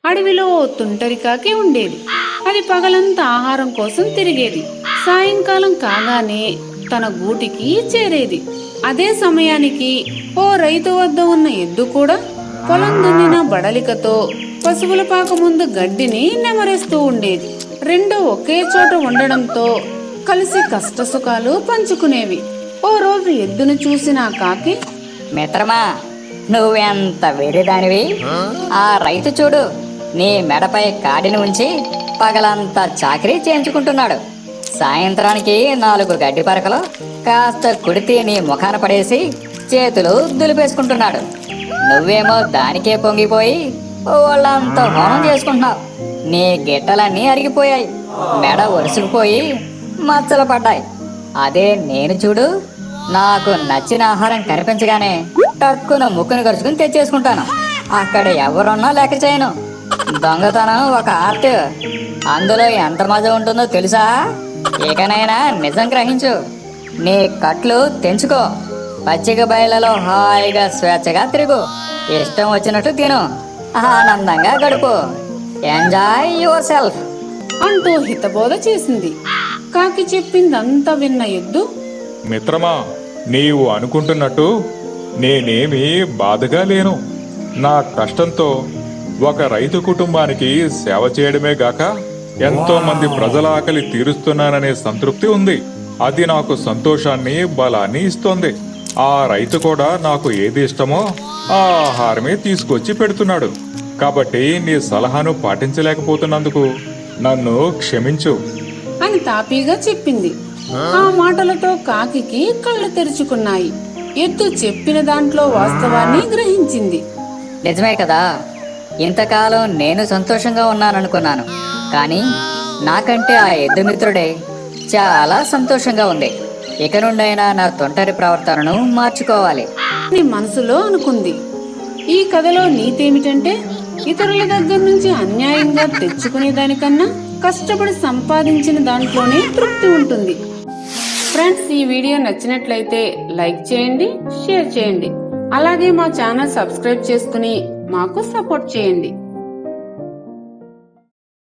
అడవిలో ఓ తుంటరికాకి ఉండేది. అది పగలంతా ఆహారం కోసం తిరిగేది. సాయంకాలం కాగానే తన గూటికి చేరేది. అదే సమయానికి ఓ రైతు వద్ద ఉన్న ఎద్దు కూడా పొలం దున్నిన బడలికతో పశువుల పాక ముందు గడ్డిని నెమరేస్తూ ఉండేది. రెండు ఒకే చోట ఉండడంతో కలిసి కష్టసుఖాలు పంచుకునేవి. ఓ రోజు ఎద్దును చూసిన ఆ కాకి, మిత్రమా, నువ్వెంత వేరేదానివి. ఆ రైతు చూడు, నీ మెడపై కాడిని ఉంచి పగలంతా చాకరీ చేయించుకుంటున్నాడు. సాయంత్రానికి 4 గడ్డి పరకలు కాస్త కుడితే నీ ముఖాన పడేసి చేతులు దులిపేసుకుంటున్నాడు. నువ్వేమో దానికే పొంగిపోయి వాళ్ళంతా హోనం చేసుకుంటున్నావు. నీ గిట్టలన్నీ అరిగిపోయాయి, మెడ ఒరుసుకుపోయి మచ్చలు పడ్డాయి. అదే నేను చూడు, నాకు నచ్చిన ఆహారం కనిపించగానే టక్కున ముక్కును గరుచుకుని తెచ్చేసుకుంటాను. అక్కడ ఎవరున్నా లెక్క చేయను. దొంగతనం ఒక ఆర్ట్, అందులో ఎంత మజా ఉంటుందో తెలుసా? ఇకనైనా నిజం గ్రహించు. నీ కట్లు తెంచుకో, పచ్చిక బయలలో హాయిగా స్వేచ్ఛగా తిరుగు, ఇష్టం వచ్చినట్టు తిను, ఆనందంగా గడుపు. ఎంజాయ్ యువర్ సెల్ఫ్ అంటూ హితబోధ చేసింది. కాకి చెప్పిందంతా విన్న ఎద్దు, మిత్రమా, నీవు అనుకుంటున్నట్టు నేనేమీ బాధగా లేను. నా కష్టంతో ఒక రైతు కుటుంబానికి సేవ చేయడమే గాక ఎంతో మంది ప్రజల ఆకలి తీరుస్తున్నాననే సంతృప్తి ఉంది. అది నాకు సంతోషాన్ని, బలాన్ని ఇస్తోంది. ఆ రైతు కూడా నాకు ఏది ఇష్టమో ఆ ఆహారమే తీసుకొచ్చి పెడుతున్నాడు. కాబట్టి నీ సలహాను పాటించలేకపోతున్నందుకు నన్ను క్షమించు అని తాపీగా చెప్పింది. ఆ మాటలతో కాకికి కళ్ళు తెరుచుకున్నాయి. ఎద్దు చెప్పిన దాంట్లో వాస్తవాన్ని గ్రహించింది. నిజమే కదా, ఇంతకాలం నేను సంతోషంగా ఉన్నాననుకున్నాను, కానీ నాకంటే ఆ ఎద్దు మిత్రుడే చాలా సంతోషంగా ఉంది. ఇక నుండైనా నా తొంటరి ప్రవర్తనను మార్చుకోవాలి అని మనసులో అనుకుంది. ఈ కథలో నీతేమిటంటే, ఇతరుల దగ్గర నుంచి అన్యాయంగా తెచ్చుకునే దానికన్నా కష్టపడి సంపాదించిన దాంట్లోనే తృప్తి ఉంటుంది. ఫ్రెండ్స్, ఈ వీడియో నచ్చినట్లయితే లైక్ చేయండి, షేర్ చేయండి. అలాగే మా ఛానల్ సబ్స్క్రైబ్ చేసుకుని మాకు సపోర్ట్ చేయండి.